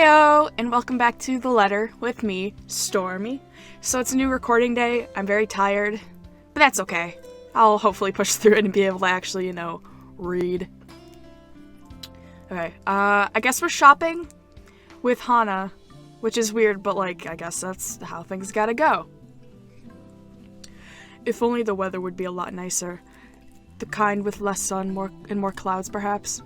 Heyo, and welcome back to The Letter with me, Stormy. So it's a new recording day. I'm very tired, but that's okay. I'll hopefully push through it and be able to actually, read. Okay, I guess we're shopping with Hana, which is weird, but I guess that's how things gotta go. If only the weather would be a lot nicer. The kind with less sun more clouds, perhaps.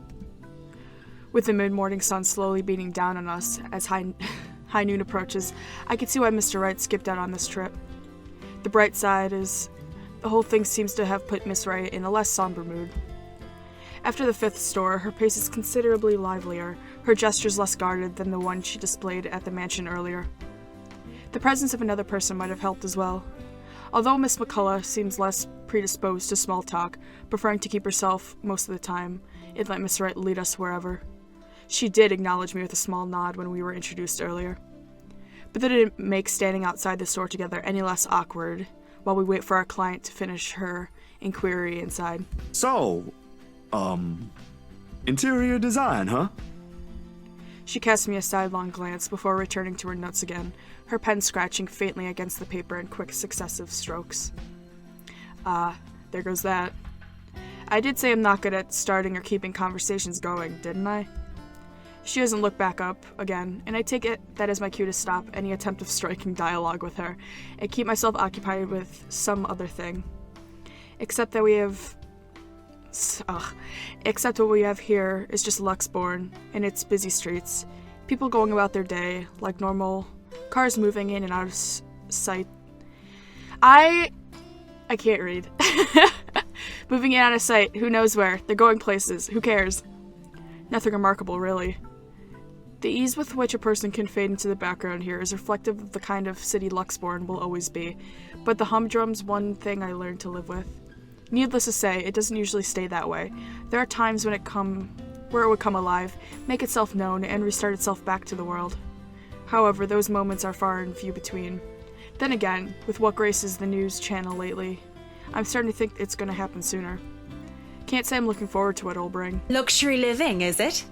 With the mid-morning sun slowly beating down on us as high noon approaches, I can see why Mr. Wright skipped out on this trip. The bright side is, the whole thing seems to have put Miss Wright in a less somber mood. After the fifth store, her pace is considerably livelier, her gestures less guarded than the one she displayed at the mansion earlier. The presence of another person might have helped as well. Although Miss McCullough seems less predisposed to small talk, preferring to keep herself most of the time, it let Miss Wright lead us wherever. She did acknowledge me with a small nod when we were introduced earlier. But that didn't make standing outside the store together any less awkward while we wait for our client to finish her inquiry inside. So, interior design, huh? She cast me a sidelong glance before returning to her notes again, her pen scratching faintly against the paper in quick successive strokes. There goes that. I did say I'm not good at starting or keeping conversations going, didn't I? She doesn't look back up again, and I take it that as my cue to stop any attempt of striking dialogue with her, and keep myself occupied with some other thing. Except what we have here is just Luxbourne, and its busy streets. People going about their day, like normal, cars moving in and out of sight. I can't read. Moving in and out of sight, who knows where, they're going places, who cares? Nothing remarkable, really. The ease with which a person can fade into the background here is reflective of the kind of city Luxbourne will always be, but the humdrum's one thing I learned to live with. Needless to say, it doesn't usually stay that way. There are times where it would come alive, make itself known, and restart itself back to the world. However, those moments are far and few between. Then again, with what graces the news channel lately, I'm starting to think it's going to happen sooner. Can't say I'm looking forward to what it'll bring. Luxury living, is it?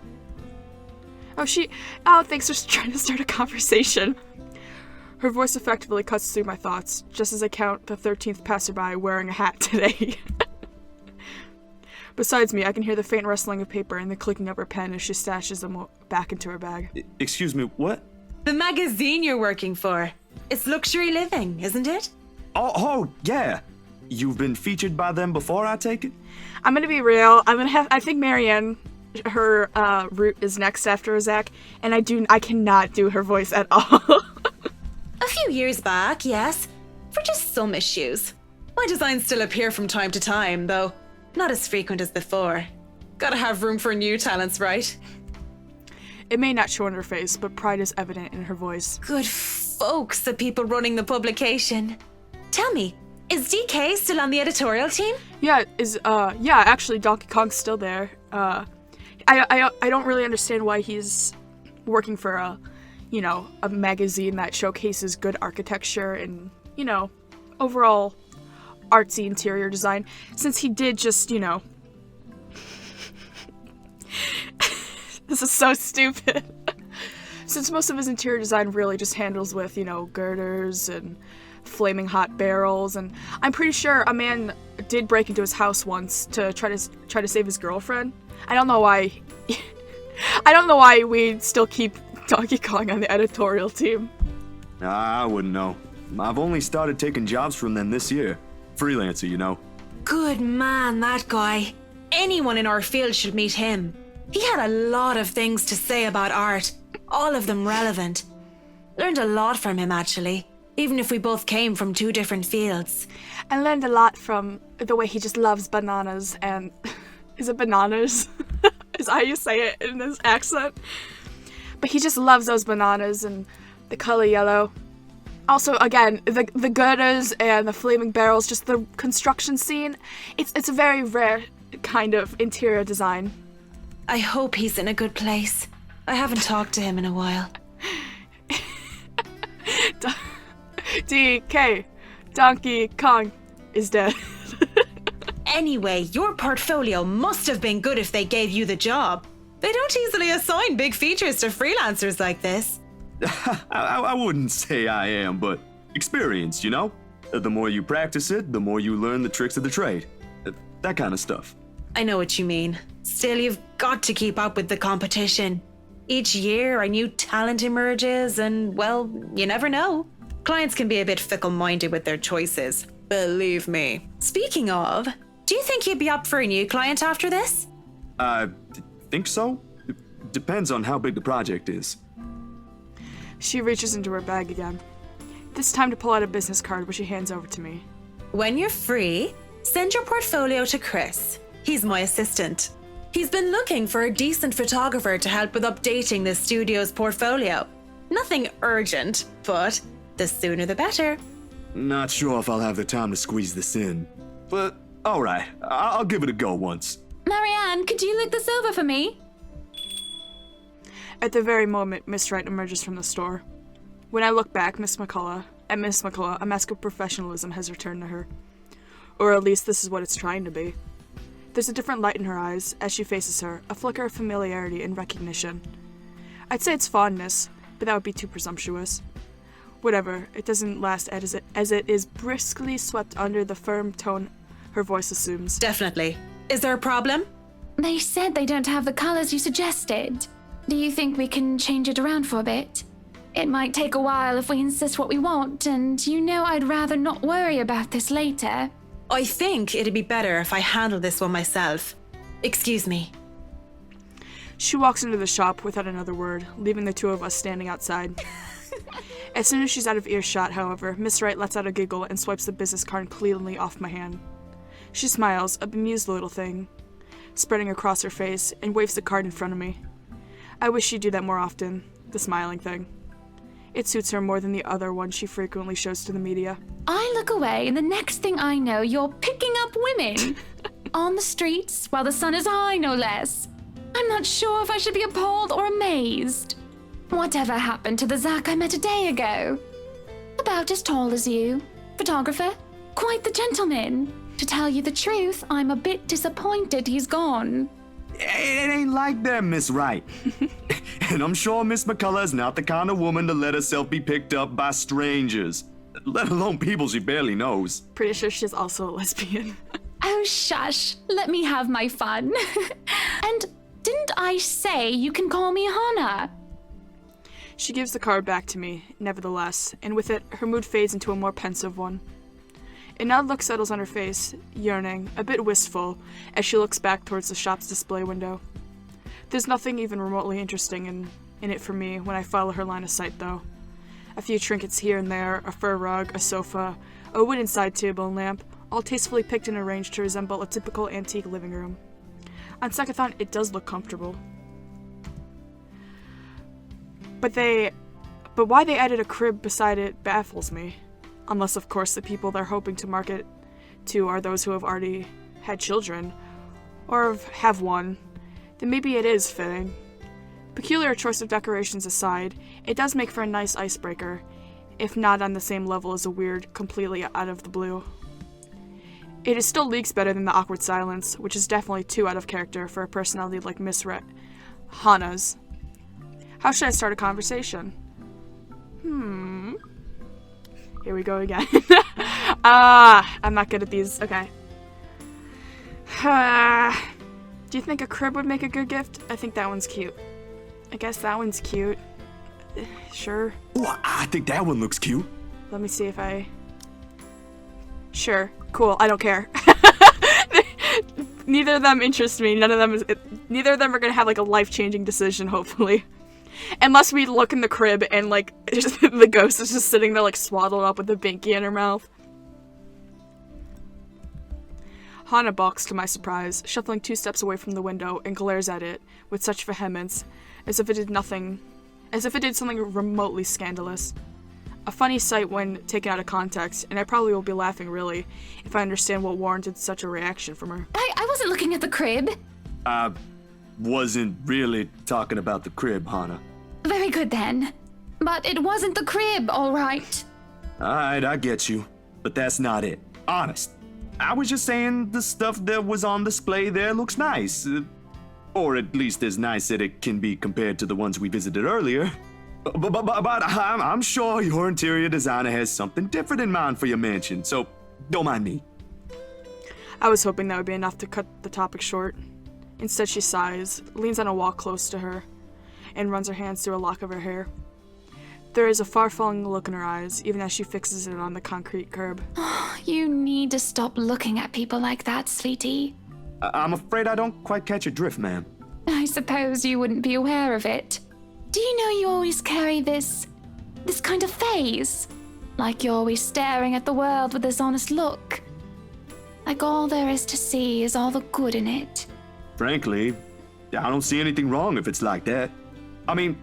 Thanks for trying to start a conversation. Her voice effectively cuts through my thoughts, just as I count the 13th passerby wearing a hat today. Besides me, I can hear the faint rustling of paper and the clicking of her pen as she stashes them back into her bag. Excuse me, what? The magazine you're working for. It's Luxury Living, isn't it? Oh, yeah. You've been featured by them before, I take it? I'm gonna be real. I think Marianne, her root is next after Zach, and I cannot do her voice at all. A few years back, yes. For just some issues. My designs still appear from time to time, though not as frequent as before. Gotta have room for new talents, right? It may not show on her face, but pride is evident in her voice. Good folks, the people running the publication. Tell me, is DK still on the editorial team? Yeah, actually Donkey Kong's still there. I don't really understand why he's working for a magazine that showcases good architecture and, overall artsy interior design, since he did just, this is so stupid. Since most of his interior design really just handles with, girders and flaming hot barrels, and I'm pretty sure a man did break into his house once to try to save his girlfriend. I don't know why we still keep Donkey Kong on the editorial team. I wouldn't know. I've only started taking jobs from them this year. Freelancer, Good man, that guy. Anyone in our field should meet him. He had a lot of things to say about art, all of them relevant. Learned a lot from him, actually, even if we both came from two different fields. I learned a lot from the way he just loves bananas and... Is it bananas? Is how you say it in this accent? But he just loves those bananas and the color yellow. Also, again, the girders and the flaming barrels, just the construction scene. It's a very rare kind of interior design. I hope he's in a good place. I haven't talked to him in a while. DK, Donkey Kong is dead. Anyway, your portfolio must have been good if they gave you the job. They don't easily assign big features to freelancers like this. I wouldn't say I am, but experienced, you know? The more you practice it, the more you learn the tricks of the trade. That kind of stuff. I know what you mean. Still, you've got to keep up with the competition. Each year, a new talent emerges, and, well, you never know. Clients can be a bit fickle-minded with their choices. Believe me. Speaking of, do you think you'd be up for a new client after this? Think so? Depends on how big the project is. She reaches into her bag again. This time to pull out a business card, which she hands over to me. When you're free, send your portfolio to Chris. He's my assistant. He's been looking for a decent photographer to help with updating the studio's portfolio. Nothing urgent, but the sooner the better. Not sure if I'll have the time to squeeze this in. But, alright, I'll give it a go once. Marianne, could you look this over for me? At the very moment, Miss Wright emerges from the store. When I look back, Miss McCullough, a mask of professionalism has returned to her. Or at least this is what it's trying to be. There's a different light in her eyes as she faces her, a flicker of familiarity and recognition. I'd say it's fondness, but that would be too presumptuous. Whatever, it doesn't last as it is briskly swept under the firm tone her voice assumes. Definitely. Is there a problem? They said they don't have the colors you suggested. Do you think we can change it around for a bit? It might take a while if we insist what we want, and you know I'd rather not worry about this later. I think it'd be better if I handle this one myself. Excuse me. She walks into the shop without another word, leaving the two of us standing outside. As soon as she's out of earshot, however, Miss Wright lets out a giggle and swipes the business card cleanly off my hand. She smiles, a bemused little thing, spreading across her face, and waves the card in front of me. I wish she'd do that more often, the smiling thing. It suits her more than the other one she frequently shows to the media. I look away, and the next thing I know, you're picking up women. On the streets, while the sun is high, no less. I'm not sure if I should be appalled or amazed. Whatever happened to the Zach I met a day ago? About as tall as you. Photographer. Quite the gentleman. To tell you the truth, I'm a bit disappointed he's gone. It ain't like that, Miss Wright. And I'm sure Miss McCullough is not the kind of woman to let herself be picked up by strangers, let alone people she barely knows. Pretty sure she's also a lesbian. Oh, shush. Let me have my fun. And didn't I say you can call me Hannah? She gives the card back to me, nevertheless, and with it, her mood fades into a more pensive one. An odd look settles on her face, yearning, a bit wistful, as she looks back towards the shop's display window. There's nothing even remotely interesting in it for me when I follow her line of sight, though. A few trinkets here and there, a fur rug, a sofa, a wooden side table and lamp, all tastefully picked and arranged to resemble a typical antique living room. On second thought, it does look comfortable. But why they added a crib beside it baffles me. Unless, of course, the people they're hoping to market to are those who have already had children, or have one, then maybe it is fitting. Peculiar choice of decorations aside, it does make for a nice icebreaker, if not on the same level as a weird, completely out of the blue. It is still leagues better than the awkward silence, which is definitely too out of character for a personality like Miss Hannah's. How should I start a conversation? Here we go again. I'm not good at these. Okay. Do you think a crib would make a good gift? I think that one's cute. I guess that one's cute. Sure. Ooh, I think that one looks cute. Let me see if I... Sure. Cool. I don't care. Neither of them interest me. Neither of them are gonna have like a life-changing decision, hopefully. Unless we look in the crib and, like, the ghost is just sitting there, like, swaddled up with a binky in her mouth. Hannah balks to my surprise, shuffling 2 steps away from the window and glares at it with such vehemence, as if it did something remotely scandalous. A funny sight when taken out of context, and I probably will be laughing really, if I understand what warranted such a reaction from her. I wasn't looking at the crib. Wasn't really talking about the crib, Hannah. Very good then. But it wasn't the crib, all right. Alright, I get you. But that's not it. Honest. I was just saying the stuff that was on display there looks nice. Or at least as nice as it can be compared to the ones we visited earlier. But I'm sure your interior designer has something different in mind for your mansion, so don't mind me. I was hoping that would be enough to cut the topic short. Instead, she sighs, leans on a wall close to her, and runs her hands through a lock of her hair. There is a far-flung look in her eyes, even as she fixes it on the concrete curb. You need to stop looking at people like that, sweetie. I'm afraid I don't quite catch your drift, ma'am. I suppose you wouldn't be aware of it. Do you know you always carry this kind of face? Like you're always staring at the world with this honest look. Like all there is to see is all the good in it. Frankly, I don't see anything wrong if it's like that. I mean,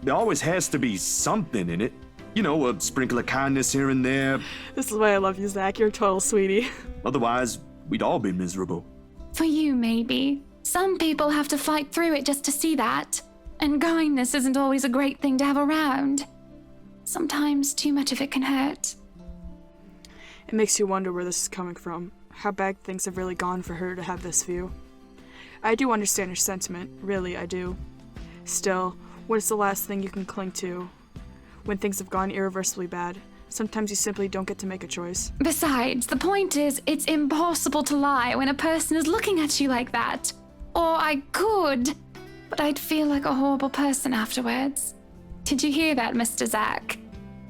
there always has to be something in it. You know, a sprinkle of kindness here and there. This is why I love you, Zach. You're a total sweetie. Otherwise, we'd all be miserable. For you, maybe. Some people have to fight through it just to see that. And kindness isn't always a great thing to have around. Sometimes too much of it can hurt. It makes you wonder where this is coming from. How bad things have really gone for her to have this view. I do understand her sentiment. Really, I do. Still, what is the last thing you can cling to when things have gone irreversibly bad? Sometimes you simply don't get to make a choice. Besides, the point is, it's impossible to lie when a person is looking at you like that. Or I could, but I'd feel like a horrible person afterwards. Did you hear that, Mr. Zach?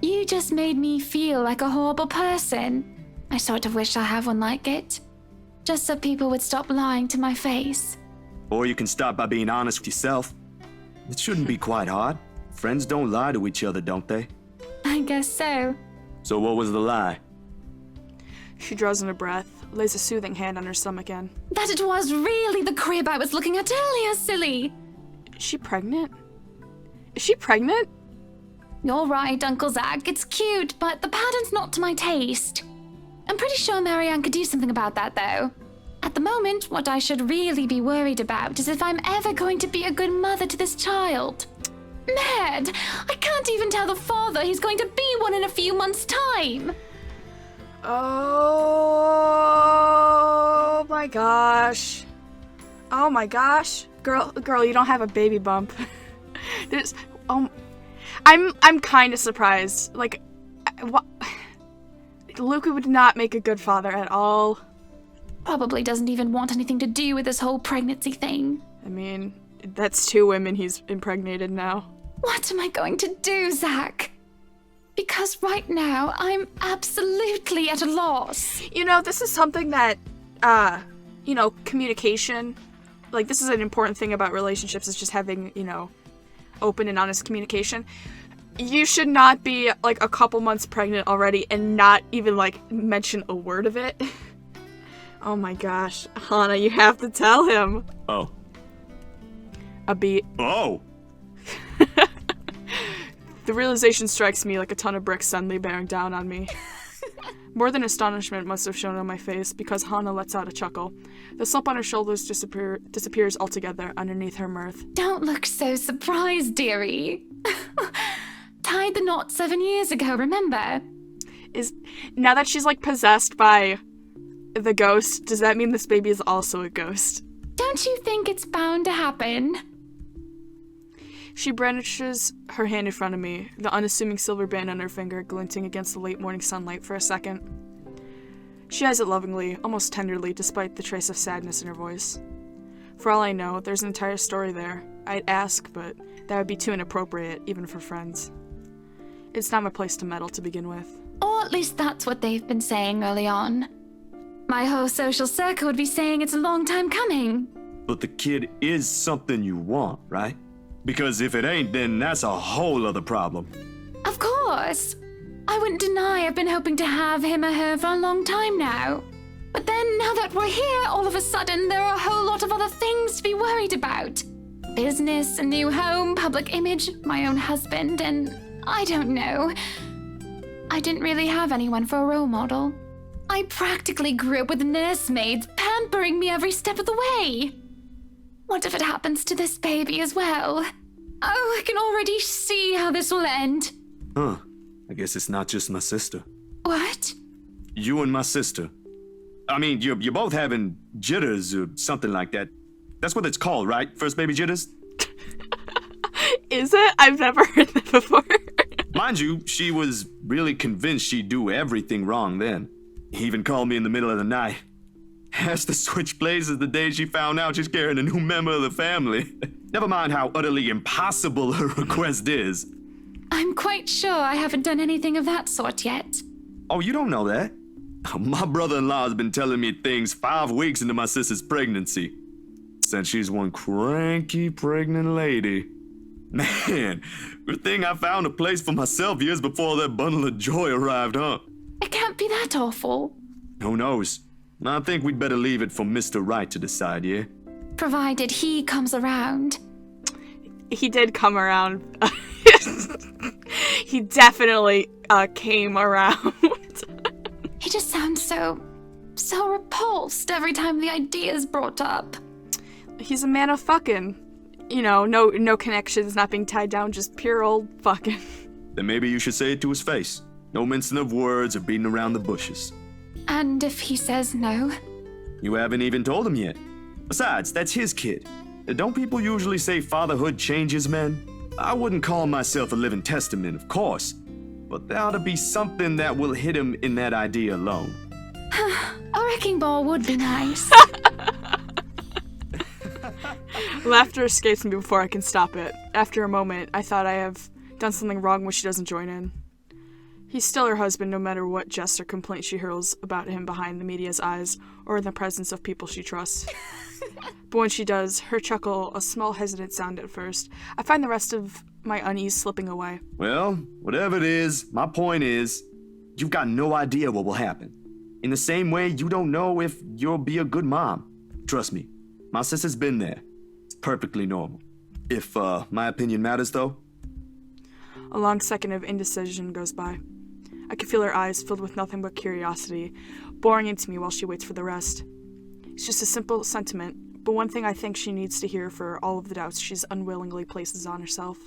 You just made me feel like a horrible person. I sort of wish I had one like it. Just so people would stop lying to my face. Or you can start by being honest with yourself. It shouldn't be quite hard. Friends don't lie to each other, don't they? I guess so. So what was the lie? She draws in a breath, lays a soothing hand on her stomach again. That it was really the crib I was looking at earlier, silly. Is she pregnant? Is she pregnant? You're right, Uncle Zach. It's cute, but the pattern's not to my taste. I'm pretty sure Marianne could do something about that, though. At the moment, what I should really be worried about is if I'm ever going to be a good mother to this child. Mad! I can't even tell the father he's going to be one in a few months' time. Oh my gosh. Oh my gosh. Girl, you don't have a baby bump. I'm kind of surprised. Like, what? Luca would not make a good father at all. Probably doesn't even want anything to do with this whole pregnancy thing. I mean, that's 2 women he's impregnated now. What am I going to do, Zach? Because right now, I'm absolutely at a loss. You know, this is something that, communication, like, this is an important thing about relationships, is just having, open and honest communication. You should not be, like, a couple months pregnant already and not even, like, mention a word of it. Oh my gosh. Hannah, you have to tell him. Oh. A beat. Oh! The realization strikes me like a ton of bricks suddenly bearing down on me. More than astonishment must have shown on my face, because Hannah lets out a chuckle. The slump on her shoulders disappears altogether underneath her mirth. Don't look so surprised, dearie. Tied the knot 7 years ago, remember? Now that she's, like, possessed by the ghost, does that mean this baby is also a ghost? Don't you think it's bound to happen? She brandishes her hand in front of me, the unassuming silver band on her finger glinting against the late morning sunlight for a second. She eyes it lovingly, almost tenderly, despite the trace of sadness in her voice. For all I know, there's an entire story there. I'd ask, but that would be too inappropriate, even for friends. It's not my place to meddle to begin with. Or at least that's what they've been saying early on. My whole social circle would be saying it's a long time coming. But the kid is something you want, right? Because if it ain't, then that's a whole other problem. Of course. I wouldn't deny I've been hoping to have him or her for a long time now. But then, now that we're here, all of a sudden, there are a whole lot of other things to be worried about. Business, a new home, public image, my own husband, and I don't know. I didn't really have anyone for a role model. I practically grew up with nursemaids pampering me every step of the way. What if it happens to this baby as well? Oh, I can already see how this will end. Huh. I guess it's not just my sister. What? You and my sister. I mean, you're both having jitters or something like that. That's what it's called, right? First baby jitters? Is it? I've never heard that before. Mind you, she was really convinced she'd do everything wrong then. He even called me in the middle of the night. Has to switch places the day she found out she's carrying a new member of the family. Never mind how utterly impossible her request is. I'm quite sure I haven't done anything of that sort yet. Oh, you don't know that? My brother-in-law has been telling me things 5 weeks into my sister's pregnancy. Since she's one cranky pregnant lady. Man, good thing I found a place for myself years before that bundle of joy arrived, huh? It can't be that awful. Who knows? I think we'd better leave it for Mr. Right to decide, yeah? Provided he comes around. He did come around. He definitely came around. He just sounds so repulsed every time the idea is brought up. He's a man of fucking. You know, no connections, not being tied down, just pure old fucking. Then maybe you should say it to his face. No mincing of words or beating around the bushes. And if he says no? You haven't even told him yet. Besides, that's his kid. Don't people usually say fatherhood changes men? I wouldn't call myself a living testament, of course. But there ought to be something that will hit him in that idea alone. A wrecking ball would be nice. Laughter escapes me before I can stop it. After a moment, I thought I have done something wrong when she doesn't join in. He's still her husband no matter what jest or complaint she hurls about him behind the media's eyes or in the presence of people she trusts. But when she does, her chuckle a small hesitant sound at first, I find the rest of my unease slipping away. Well, whatever it is, my point is, you've got no idea what will happen. In the same way, you don't know if you'll be a good mom. Trust me, my sister's been there. It's perfectly normal. If, my opinion matters, though. A long second of indecision goes by. I can feel her eyes filled with nothing but curiosity, boring into me while she waits for the rest. It's just a simple sentiment, but one thing I think she needs to hear for all of the doubts she's unwillingly places on herself.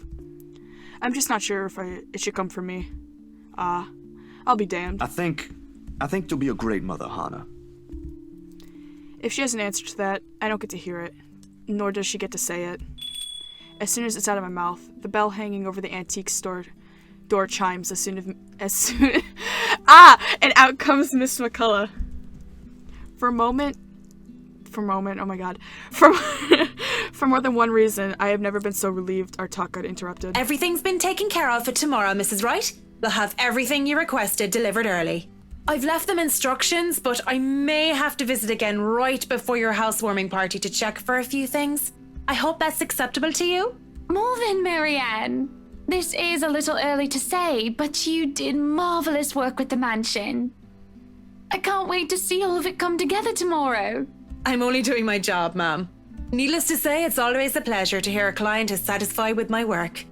I'm just not sure if it should come from me. I'll be damned. I think you'll be a great mother, Hannah. If she has an answer to that, I don't get to hear it, nor does she get to say it. As soon as it's out of my mouth, the bell hanging over the antique store door chimes and out comes Miss McCullough. For a moment, oh my god. For more than one reason, I have never been so relieved our talk got interrupted. Everything's been taken care of for tomorrow, Mrs. Wright. We'll have everything you requested delivered early. I've left them instructions, but I may have to visit again right before your housewarming party to check for a few things. I hope that's acceptable to you. More than Marianne. This is a little early to say, but you did marvelous work with the mansion. I can't wait to see all of it come together tomorrow. I'm only doing my job, ma'am. Needless to say, it's always a pleasure to hear a client is satisfied with my work.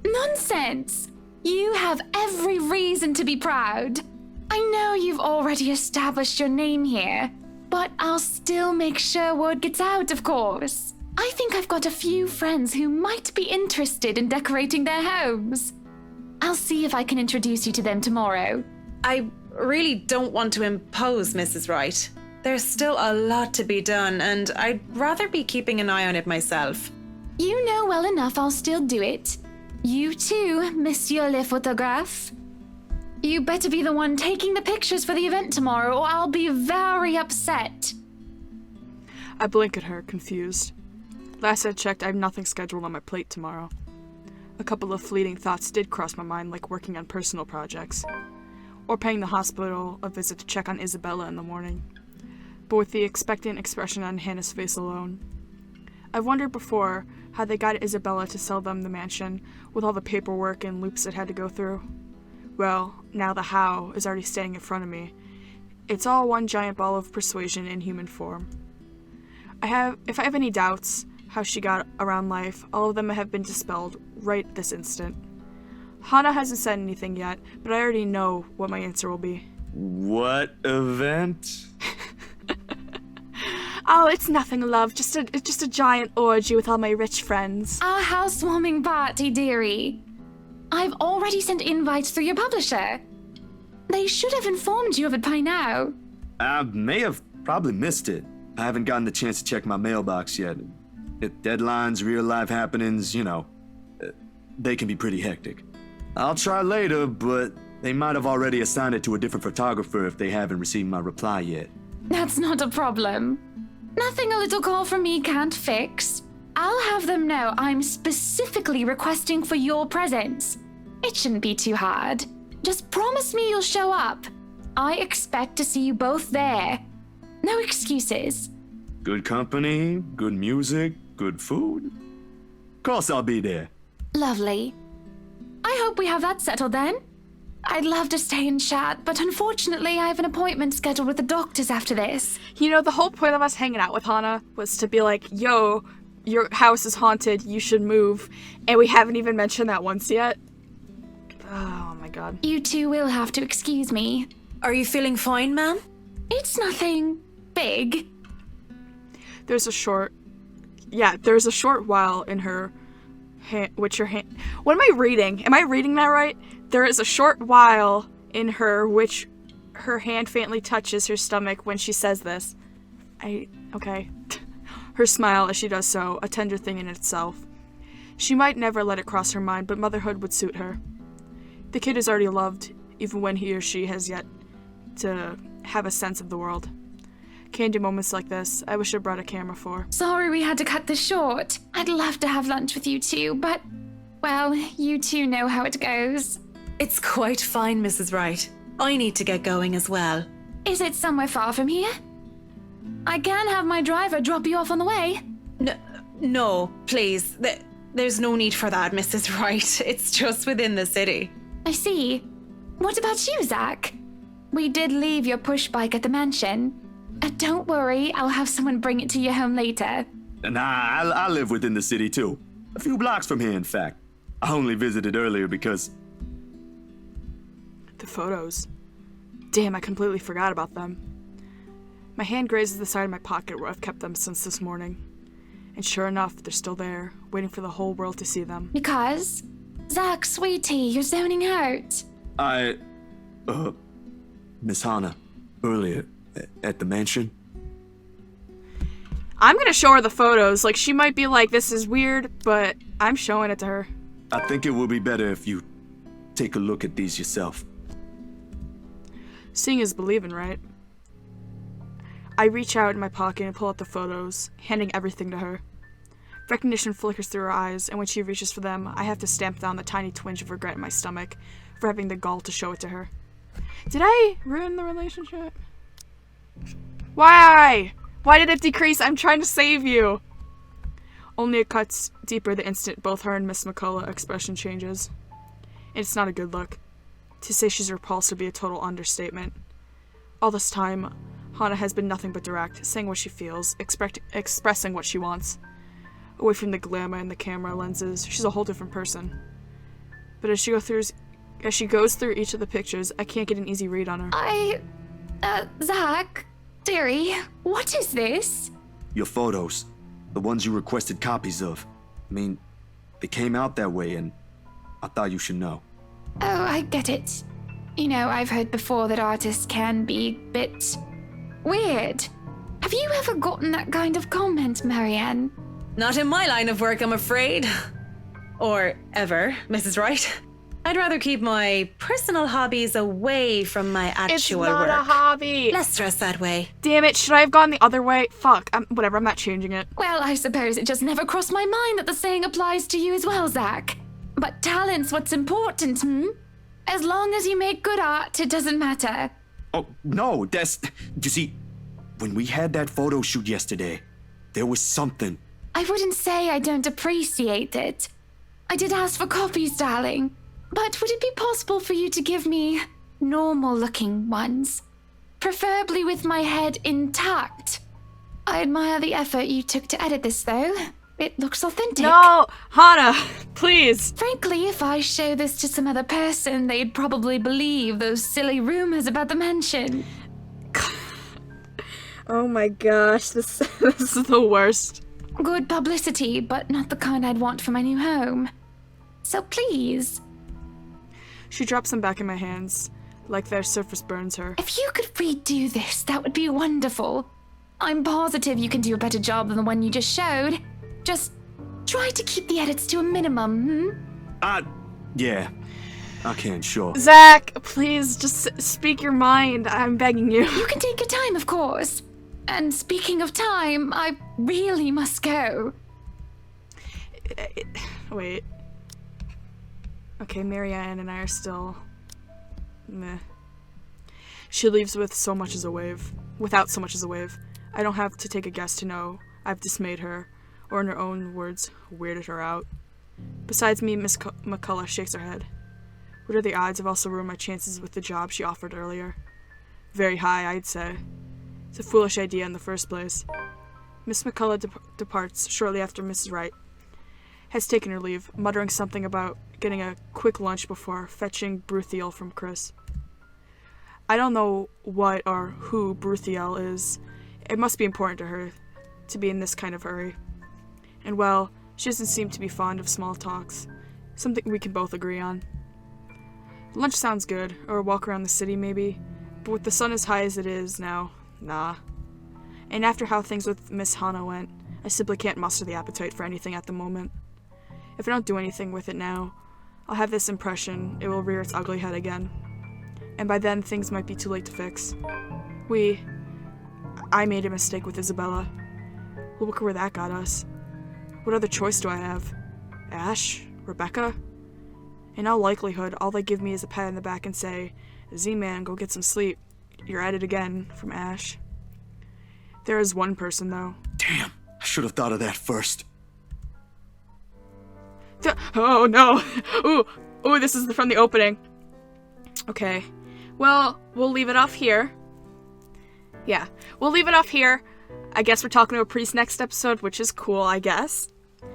Nonsense! You have every reason to be proud. I know you've already established your name here, but I'll still make sure word gets out, of course. I think I've got a few friends who might be interested in decorating their homes. I'll see if I can introduce you to them tomorrow. I really don't want to impose, Mrs. Wright. There's still a lot to be done, and I'd rather be keeping an eye on it myself. You know well enough I'll still do it. You too, Monsieur le Photographe. You better be the one taking the pictures for the event tomorrow, or I'll be very upset. I blink at her, confused. Last I checked, I have nothing scheduled on my plate tomorrow. A couple of fleeting thoughts did cross my mind, like working on personal projects, or paying the hospital a visit to check on Isabella in the morning. But with the expectant expression on Hannah's face alone. I've wondered before how they got Isabella to sell them the mansion, with all the paperwork and loops it had to go through. Well, now the how is already standing in front of me. It's all one giant ball of persuasion in human form. If I have any doubts how she got around life, all of them have been dispelled right this instant. Hannah hasn't said anything yet, but I already know what my answer will be. What event? Oh, it's nothing, love. Just a giant orgy with all my rich friends. Our housewarming party, dearie. I've already sent invites through your publisher. They should have informed you of it by now. I may have probably missed it. I haven't gotten the chance to check my mailbox yet. Deadlines, real-life happenings, they can be pretty hectic. I'll try later, but they might have already assigned it to a different photographer if they haven't received my reply yet. That's not a problem. Nothing a little call from me can't fix. I'll have them know I'm specifically requesting for your presence. It shouldn't be too hard. Just promise me you'll show up. I expect to see you both there. No excuses. Good company, good music, good food. Of course I'll be there. Lovely. I hope we have that settled then. I'd love to stay and chat, but unfortunately I have an appointment scheduled with the doctors after this. The whole point of us hanging out with Hana was to be like, yo, your house is haunted, you should move. And we haven't even mentioned that once yet. Oh my god. You two will have to excuse me. Are you feeling fine, ma'am? It's nothing big. There's a short while in her hand, which her hand... What am I reading? Am I reading that right? There is a short while in her which her hand faintly touches her stomach when she says this. Okay. Her smile as she does so, a tender thing in itself. She might never let it cross her mind, but motherhood would suit her. The kid is already loved, even when he or she has yet to have a sense of the world. Candy moments like this, I wish I brought a camera for. Sorry we had to cut this short. I'd love to have lunch with you two, but, well, you two know how it goes. It's quite fine, Mrs. Wright. I need to get going as well. Is it somewhere far from here? I can have my driver drop you off on the way. No, please. There's no need for that, Mrs. Wright. It's just within the city. I see. What about you, Zach? We did leave your push bike at the mansion. Don't worry, I'll have someone bring it to your home later. Nah, I live within the city too. A few blocks from here, in fact. I only visited earlier because... The photos. Damn, I completely forgot about them. My hand grazes the side of my pocket where I've kept them since this morning. And sure enough, they're still there, waiting for the whole world to see them. Because? Zach, sweetie, you're zoning out. Miss Hana, earlier, at the mansion. I'm gonna show her the photos. Like, she might be like, this is weird, but I'm showing it to her. I think it will be better if you take a look at these yourself. Seeing is believing, right? I reach out in my pocket and pull out the photos, handing everything to her. Recognition flickers through her eyes, and when she reaches for them, I have to stamp down the tiny twinge of regret in my stomach for having the gall to show it to her. Did I ruin the relationship? Why? Why did it decrease? I'm trying to save you. Only it cuts deeper the instant both her and Miss McCullough expression changes. And it's not a good look. To say she's repulsed would be a total understatement. All this time, Hana has been nothing but direct, saying what she feels, expressing what she wants. Away from the glamour and the camera lenses, she's a whole different person. But as she goes through each of the pictures, I can't get an easy read on her. Zach, dearie, what is this? Your photos. The ones you requested copies of. I mean, they came out that way and I thought you should know. Oh, I get it. I've heard before that artists can be a bit weird. Have you ever gotten that kind of comment, Marianne? Not in my line of work, I'm afraid. Or ever, Mrs. Wright. I'd rather keep my personal hobbies away from my actual work. It's not a hobby. Less stress that way. Damn it, should I have gone the other way? Fuck, whatever, I'm not changing it. Well, I suppose it just never crossed my mind that the saying applies to you as well, Zach. But talent's what's important, As long as you make good art, it doesn't matter. Oh, no, you see, when we had that photo shoot yesterday, there was something. I wouldn't say I don't appreciate it. I did ask for copies, darling. But would it be possible for you to give me normal-looking ones? Preferably with my head intact. I admire the effort you took to edit this, though. It looks authentic. No, Hana, please. Frankly, if I show this to some other person, they'd probably believe those silly rumors about the mansion. Oh my gosh, this is the worst. Good publicity, but not the kind I'd want for my new home. So please. She drops them back in my hands, like their surface burns her. If you could redo this, that would be wonderful. I'm positive you can do a better job than the one you just showed. Just try to keep the edits to a minimum, Yeah. I can, sure. Zach, please, just speak your mind. I'm begging you. You can take your time, of course. And speaking of time, I really must go. Wait. Okay, Marianne and I are still... meh. She leaves with so much as a wave. Without so much as a wave. I don't have to take a guess to know I've dismayed her, or in her own words, weirded her out. Besides me, Miss McCullough shakes her head. What are the odds of also ruining my chances with the job she offered earlier? Very high, I'd say. It's a foolish idea in the first place. Miss McCullough departs shortly after Mrs. Wright has taken her leave, muttering something about getting a quick lunch before fetching Bruthiel from Chris. I don't know what or who Bruthiel is. It must be important to her to be in this kind of hurry. And well, she doesn't seem to be fond of small talks. Something we can both agree on. Lunch sounds good, or a walk around the city maybe, but with the sun as high as it is now, nah. And after how things with Miss Hana went, I simply can't muster the appetite for anything at the moment. If I don't do anything with it now, I'll have this impression it will rear its ugly head again. And by then, things might be too late to fix. I made a mistake with Isabella. Look where that got us. What other choice do I have? Ash? Rebecca? In all likelihood, all they give me is a pat on the back and say, Z-Man, go get some sleep. You're at it again, from Ash. There is one person, though. Damn, I should have thought of that first. Oh, no. Ooh, this is from the opening. Okay. Well, we'll leave it off here. Yeah, we'll leave it off here. I guess we're talking to a priest next episode, which is cool, I guess.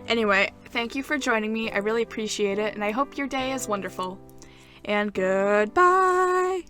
Anyway, thank you for joining me. I really appreciate it, and I hope your day is wonderful. And goodbye!